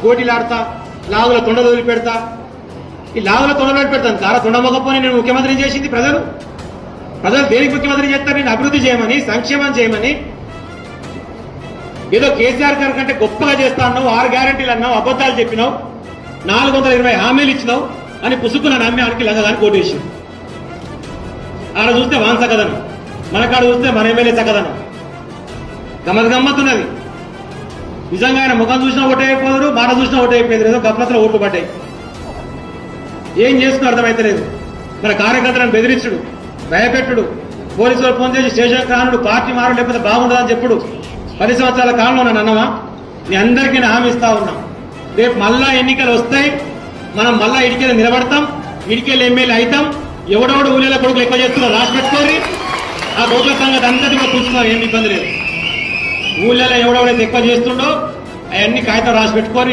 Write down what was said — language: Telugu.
గోటీలు ఆడతా, లాగుల తొండలు వదిలి పెడతా. ఈ లాగుల తొండలు పెడతాను కారా తొండమొకపోని నేను ముఖ్యమంత్రిని చేసింది ప్రజలు దేనికి ముఖ్యమంత్రి చేస్తారు? నేను అభివృద్ధి చేయమని, సంక్షేమం చేయమని. ఏదో కేసీఆర్ గారి కంటే గొప్పగా చేస్తా అన్నావు, 6 గ్యారెంటీలు అన్నావు, అబద్దాలు చెప్పినావు, 420 హామీలు ఇచ్చినావు అని పుసుకున్న నమ్మి ఆడికి లంగదాన్ని కోటేసి ఆడ చూస్తే వాన్ సకదనం, మనకాడ చూస్తే మన ఎమ్మెల్యే సకదనం. గమ్మత్తున్నది. నిజంగా ఆయన ముఖం చూసినా ఓటే అయిపోదురు, మాట చూసినా ఓటే అయిపోయింది. ఏదో గఫలతలో ఓట్లు పడ్డాయి. ఏం చేసుకుని అర్థమైతలేదు. మన కార్యకర్తలను బెదిరించుడు, భయపెట్టుడు, పోలీసులు ఫోన్ చేసి స్టేషన్ కానుడు, పార్టీ మారు లేకపోతే బాగుండదని చెప్పుడు. 10 సంవత్సరాల కాలంలో నన్ను అన్నవా? మీ అందరికీ నేను హామీ ఇస్తా ఉన్నా. రేపు మళ్ళా ఎన్నికలు వస్తాయి, మనం మళ్ళా ఇడికెళ్ళి నిలబడతాం, ఇడికెళ్ళి ఎమ్మెల్యే అవుతాం. ఎవడెవడు ఊళ్ళో కొడుకులు ఎక్కువ చేస్తున్నావు రాసి పెట్టుకోరి. ఆ రోడ్ల సంగతి అంతటి కూడా కూర్చున్నావు, ఏమి ఇబ్బంది లేదు. ఊళ్ళో ఎవడెవడైతే ఎక్కువ చేస్తుండో అవన్నీ కాగితం రాసి పెట్టుకోరి.